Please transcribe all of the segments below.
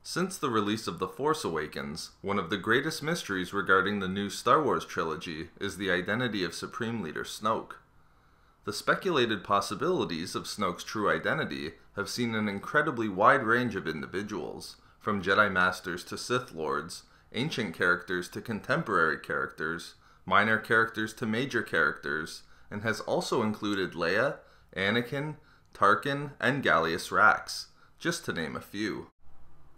Since the release of The Force Awakens, one of the greatest mysteries regarding the new Star Wars trilogy is the identity of Supreme Leader Snoke. The speculated possibilities of Snoke's true identity have seen an incredibly wide range of individuals, from Jedi Masters to Sith Lords, ancient characters to contemporary characters, minor characters to major characters, and has also included Leia, Anakin, Tarkin, and Gallius Rax, just to name a few.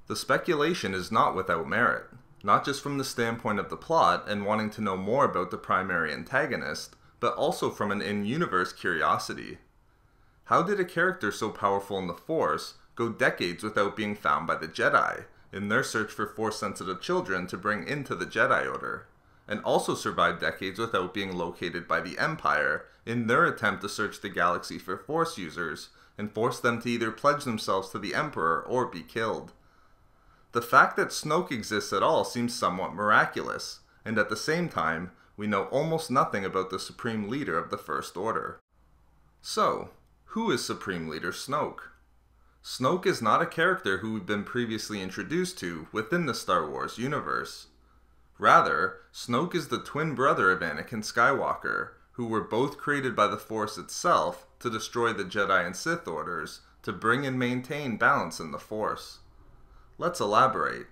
The speculation is not without merit, not just from the standpoint of the plot and wanting to know more about the primary antagonist, but also from an in-universe curiosity. How did a character so powerful in the Force go decades without being found by the Jedi, in their search for Force-sensitive children to bring into the Jedi Order, and also survive decades without being located by the Empire in their attempt to search the galaxy for Force users and force them to either pledge themselves to the Emperor or be killed? The fact that Snoke exists at all seems somewhat miraculous, and at the same time, we know almost nothing about the Supreme Leader of the First Order. So, who is Supreme Leader Snoke? Snoke is not a character who we've been previously introduced to within the Star Wars universe. Rather, Snoke is the twin brother of Anakin Skywalker, who were both created by the Force itself to destroy the Jedi and Sith Orders to bring and maintain balance in the Force. Let's elaborate.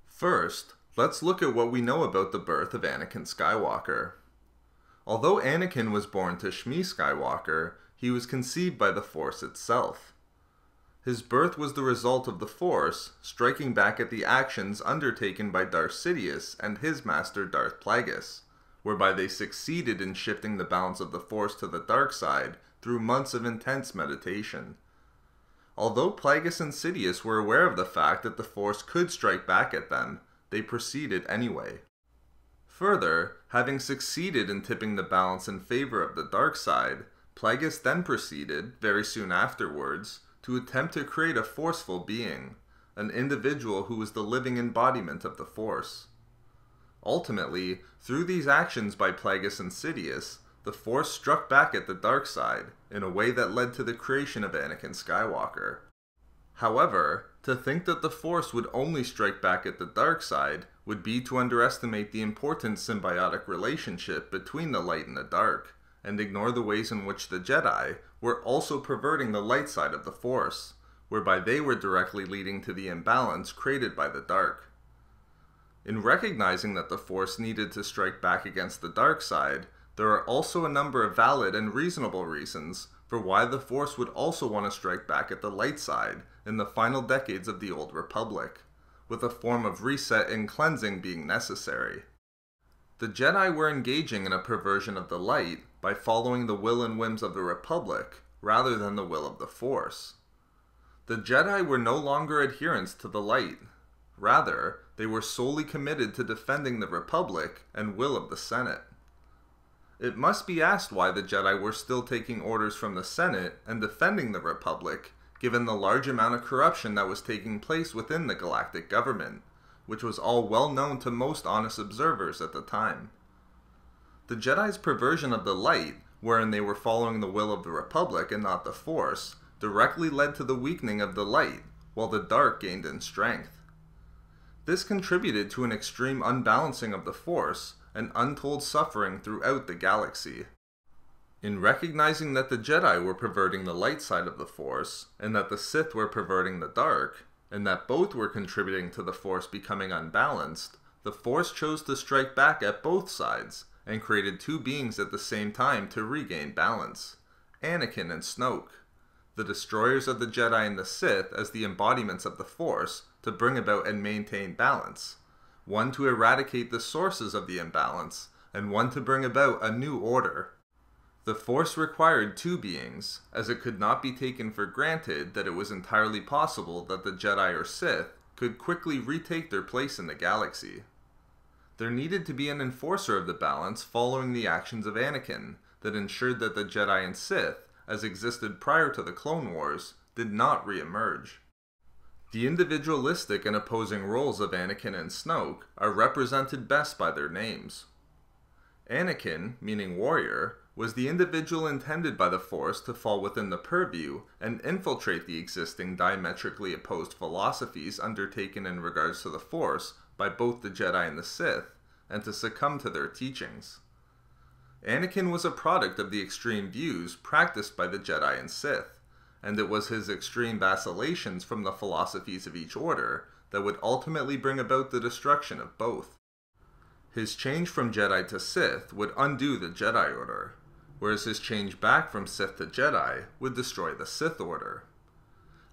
First, let's look at what we know about the birth of Anakin Skywalker. Although Anakin was born to Shmi Skywalker, he was conceived by the Force itself. His birth was the result of the Force striking back at the actions undertaken by Darth Sidious and his master Darth Plagueis, whereby they succeeded in shifting the balance of the Force to the dark side through months of intense meditation. Although Plagueis and Sidious were aware of the fact that the Force could strike back at them, they proceeded anyway. Further, having succeeded in tipping the balance in favor of the dark side, Plagueis then proceeded, very soon afterwards, to attempt to create a forceful being, an individual who was the living embodiment of the Force. Ultimately, through these actions by Plagueis and Sidious, the Force struck back at the dark side in a way that led to the creation of Anakin Skywalker. However, to think that the Force would only strike back at the dark side would be to underestimate the important symbiotic relationship between the light and the dark, and ignore the ways in which the Jedi were also perverting the light side of the Force, whereby they were directly leading to the imbalance created by the dark. In recognizing that the Force needed to strike back against the dark side, there are also a number of valid and reasonable reasons for why the Force would also want to strike back at the light side in the final decades of the Old Republic, with a form of reset and cleansing being necessary. The Jedi were engaging in a perversion of the light by following the will and whims of the Republic rather than the will of the Force. The Jedi were no longer adherents to the light. Rather, they were solely committed to defending the Republic and will of the Senate. It must be asked why the Jedi were still taking orders from the Senate and defending the Republic, given the large amount of corruption that was taking place within the galactic government, which was all well known to most honest observers at the time. The Jedi's perversion of the light, wherein they were following the will of the Republic and not the Force, directly led to the weakening of the light, while the dark gained in strength. This contributed to an extreme unbalancing of the Force and untold suffering throughout the galaxy. In recognizing that the Jedi were perverting the light side of the Force, and that the Sith were perverting the dark, and that both were contributing to the Force becoming unbalanced, the Force chose to strike back at both sides, and created two beings at the same time to regain balance: Anakin and Snoke, the destroyers of the Jedi and the Sith as the embodiments of the Force to bring about and maintain balance, one to eradicate the sources of the imbalance, and one to bring about a new order. The Force required two beings, as it could not be taken for granted that it was entirely possible that the Jedi or Sith could quickly retake their place in the galaxy. There needed to be an enforcer of the balance following the actions of Anakin that ensured that the Jedi and Sith, as existed prior to the Clone Wars, did not re-emerge. The individualistic and opposing roles of Anakin and Snoke are represented best by their names. Anakin, meaning warrior, was the individual intended by the Force to fall within the purview and infiltrate the existing diametrically opposed philosophies undertaken in regards to the Force by both the Jedi and the Sith, and to succumb to their teachings. Anakin was a product of the extreme views practiced by the Jedi and Sith, and it was his extreme vacillations from the philosophies of each order that would ultimately bring about the destruction of both. His change from Jedi to Sith would undo the Jedi Order, whereas his change back from Sith to Jedi would destroy the Sith Order.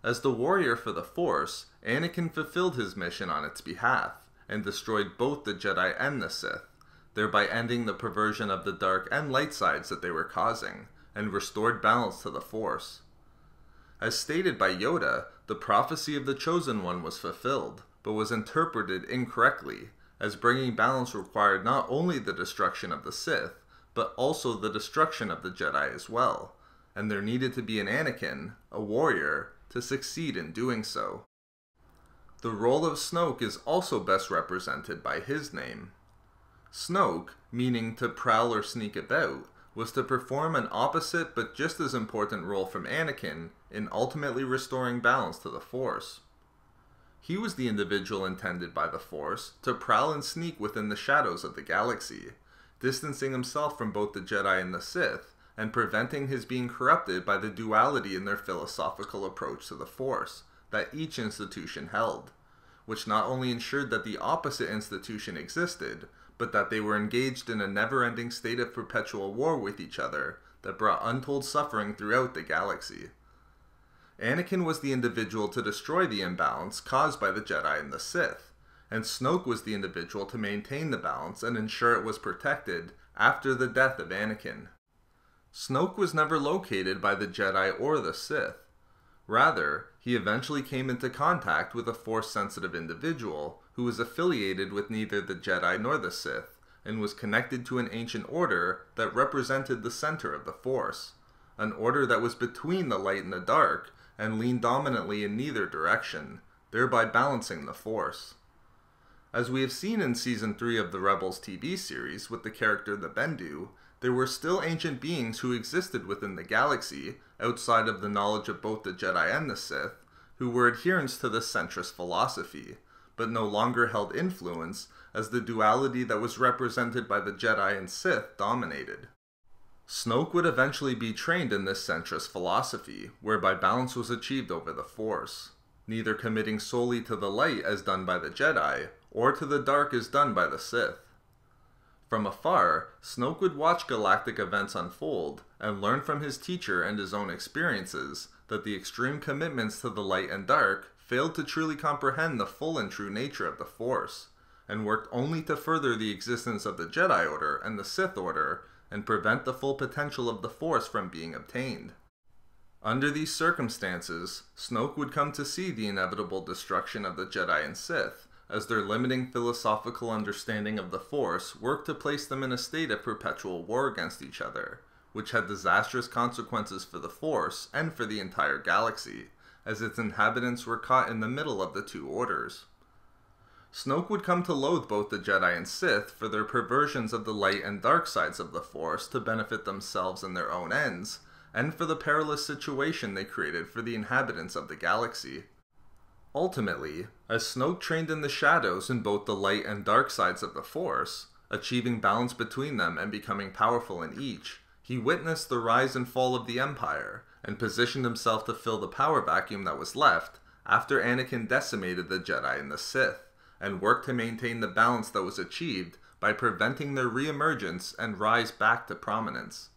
As the warrior for the Force, Anakin fulfilled his mission on its behalf, and destroyed both the Jedi and the Sith, thereby ending the perversion of the dark and light sides that they were causing, and restored balance to the Force. As stated by Yoda, the prophecy of the Chosen One was fulfilled, but was interpreted incorrectly, as bringing balance required not only the destruction of the Sith, but also the destruction of the Jedi as well, and there needed to be an Anakin, a warrior, to succeed in doing so. The role of Snoke is also best represented by his name. Snoke, meaning to prowl or sneak about, was to perform an opposite but just as important role from Anakin in ultimately restoring balance to the Force. He was the individual intended by the Force to prowl and sneak within the shadows of the galaxy, distancing himself from both the Jedi and the Sith, and preventing his being corrupted by the duality in their philosophical approach to the Force that each institution held, which not only ensured that the opposite institution existed, but that they were engaged in a never-ending state of perpetual war with each other that brought untold suffering throughout the galaxy. Anakin was the individual to destroy the imbalance caused by the Jedi and the Sith, and Snoke was the individual to maintain the balance and ensure it was protected after the death of Anakin. Snoke was never located by the Jedi or the Sith. Rather, he eventually came into contact with a Force-sensitive individual who was affiliated with neither the Jedi nor the Sith, and was connected to an ancient order that represented the center of the Force, an order that was between the light and the dark, and leaned dominantly in neither direction, thereby balancing the Force. As we have seen in Season 3 of the Rebels TV series with the character the Bendu, there were still ancient beings who existed within the galaxy, outside of the knowledge of both the Jedi and the Sith, who were adherents to this centrist philosophy, but no longer held influence as the duality that was represented by the Jedi and Sith dominated. Snoke would eventually be trained in this centrist philosophy, whereby balance was achieved over the Force, neither committing solely to the light as done by the Jedi, or to the dark as done by the Sith. From afar, Snoke would watch galactic events unfold, and learn from his teacher and his own experiences that the extreme commitments to the light and dark failed to truly comprehend the full and true nature of the Force, and worked only to further the existence of the Jedi Order and the Sith Order, and prevent the full potential of the Force from being obtained. Under these circumstances, Snoke would come to see the inevitable destruction of the Jedi and Sith, as their limiting philosophical understanding of the Force worked to place them in a state of perpetual war against each other, which had disastrous consequences for the Force and for the entire galaxy, as its inhabitants were caught in the middle of the two orders. Snoke would come to loathe both the Jedi and Sith for their perversions of the light and dark sides of the Force to benefit themselves and their own ends, and for the perilous situation they created for the inhabitants of the galaxy. Ultimately, as Snoke trained in the shadows in both the light and dark sides of the Force, achieving balance between them and becoming powerful in each, he witnessed the rise and fall of the Empire, and positioned himself to fill the power vacuum that was left after Anakin decimated the Jedi and the Sith, and worked to maintain the balance that was achieved by preventing their re-emergence and rise back to prominence.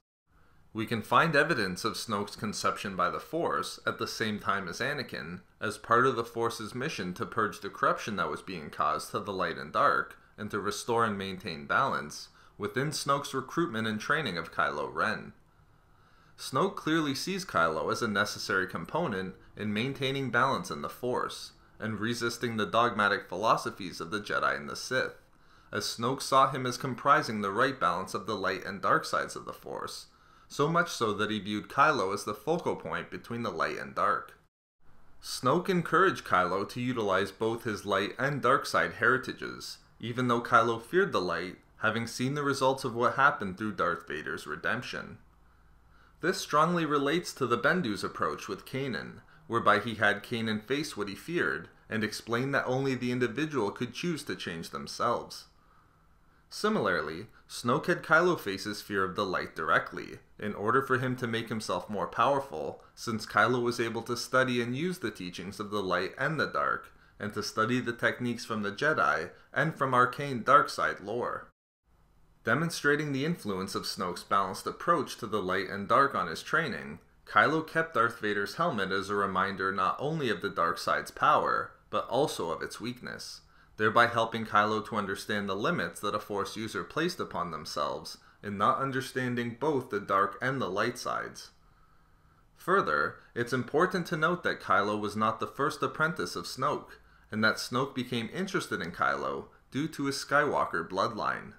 We can find evidence of Snoke's conception by the Force at the same time as Anakin, as part of the Force's mission to purge the corruption that was being caused to the light and dark, and to restore and maintain balance, within Snoke's recruitment and training of Kylo Ren. Snoke clearly sees Kylo as a necessary component in maintaining balance in the Force, and resisting the dogmatic philosophies of the Jedi and the Sith, as Snoke saw him as comprising the right balance of the light and dark sides of the Force, so much so that he viewed Kylo as the focal point between the light and dark. Snoke encouraged Kylo to utilize both his light and dark side heritages, even though Kylo feared the light, having seen the results of what happened through Darth Vader's redemption. This strongly relates to the Bendu's approach with Kanan, whereby he had Kanan face what he feared, and explain that only the individual could choose to change themselves. Similarly, Snoke had Kylo face his fear of the light directly, in order for him to make himself more powerful, since Kylo was able to study and use the teachings of the light and the dark, and to study the techniques from the Jedi and from arcane dark side lore. Demonstrating the influence of Snoke's balanced approach to the light and dark on his training, Kylo kept Darth Vader's helmet as a reminder not only of the dark side's power, but also of its weakness, thereby helping Kylo to understand the limits that a Force user placed upon themselves in not understanding both the dark and the light sides. Further, it's important to note that Kylo was not the first apprentice of Snoke, and that Snoke became interested in Kylo due to his Skywalker bloodline.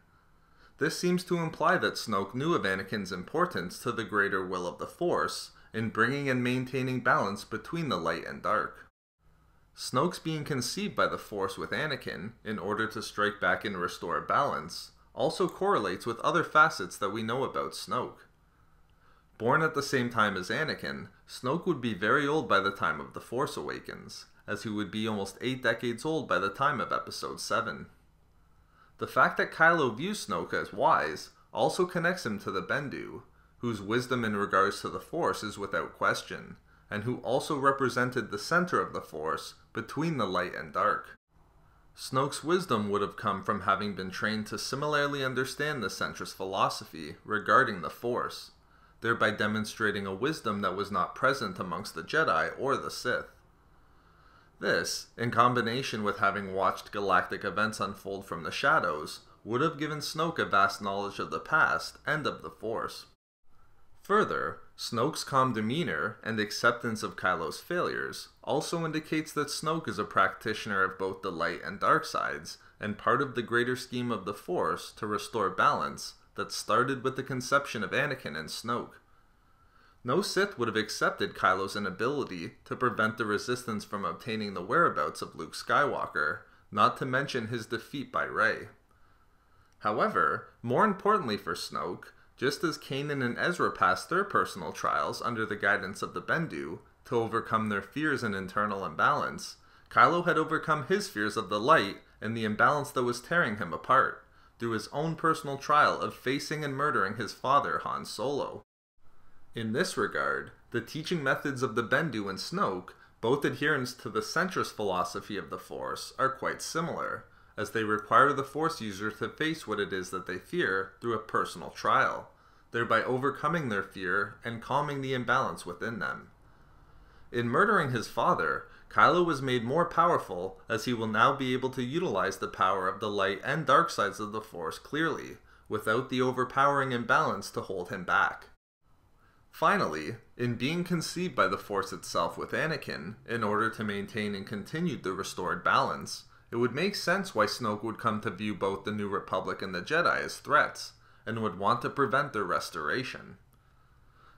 This seems to imply that Snoke knew of Anakin's importance to the greater will of the Force in bringing and maintaining balance between the light and dark. Snoke's being conceived by the Force with Anakin in order to strike back and restore balance also correlates with other facets that we know about Snoke. Born at the same time as Anakin, Snoke would be very old by the time of The Force Awakens, as he would be almost 8 decades old by the time of Episode 7. The fact that Kylo views Snoke as wise also connects him to the Bendu, whose wisdom in regards to the Force is without question, and who also represented the center of the Force between the light and dark. Snoke's wisdom would have come from having been trained to similarly understand the centrist philosophy regarding the Force, thereby demonstrating a wisdom that was not present amongst the Jedi or the Sith. This, in combination with having watched galactic events unfold from the shadows, would have given Snoke a vast knowledge of the past and of the Force. Further, Snoke's calm demeanor and acceptance of Kylo's failures also indicates that Snoke is a practitioner of both the light and dark sides, and part of the greater scheme of the Force to restore balance that started with the conception of Anakin and Snoke. No Sith would have accepted Kylo's inability to prevent the Resistance from obtaining the whereabouts of Luke Skywalker, not to mention his defeat by Rey. However, more importantly for Snoke, just as Kanan and Ezra passed their personal trials under the guidance of the Bendu to overcome their fears and internal imbalance, Kylo had overcome his fears of the light and the imbalance that was tearing him apart, through his own personal trial of facing and murdering his father, Han Solo. In this regard, the teaching methods of the Bendu and Snoke, both adherents to the centrist philosophy of the Force, are quite similar, as they require the Force user to face what it is that they fear through a personal trial, thereby overcoming their fear and calming the imbalance within them. In murdering his father, Kylo was made more powerful, as he will now be able to utilize the power of the light and dark sides of the Force clearly, without the overpowering imbalance to hold him back. Finally, in being conceived by the Force itself with Anakin, in order to maintain and continue the restored balance, it would make sense why Snoke would come to view both the New Republic and the Jedi as threats, and would want to prevent their restoration.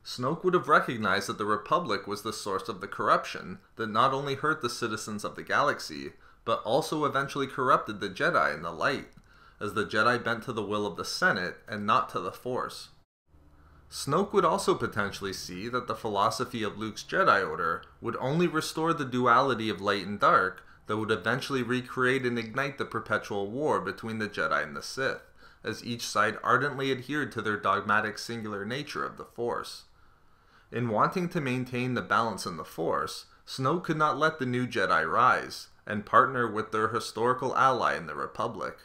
Snoke would have recognized that the Republic was the source of the corruption that not only hurt the citizens of the galaxy, but also eventually corrupted the Jedi and the light, as the Jedi bent to the will of the Senate and not to the Force. Snoke would also potentially see that the philosophy of Luke's Jedi Order would only restore the duality of light and dark that would eventually recreate and ignite the perpetual war between the Jedi and the Sith, as each side ardently adhered to their dogmatic singular nature of the Force. In wanting to maintain the balance in the Force, Snoke could not let the new Jedi rise, and partner with their historical ally in the Republic.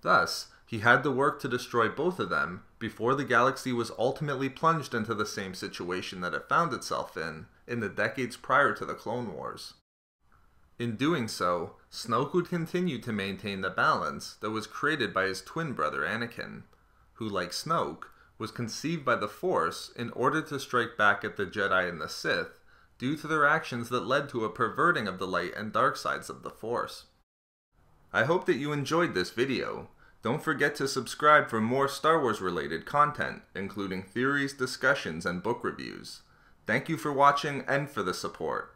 Thus, he had to work to destroy both of them before the galaxy was ultimately plunged into the same situation that it found itself in the decades prior to the Clone Wars. In doing so, Snoke would continue to maintain the balance that was created by his twin brother Anakin, who, like Snoke, was conceived by the Force in order to strike back at the Jedi and the Sith due to their actions that led to a perverting of the light and dark sides of the Force. I hope that you enjoyed this video. Don't forget to subscribe for more Star Wars related content, including theories, discussions, and book reviews. Thank you for watching and for the support.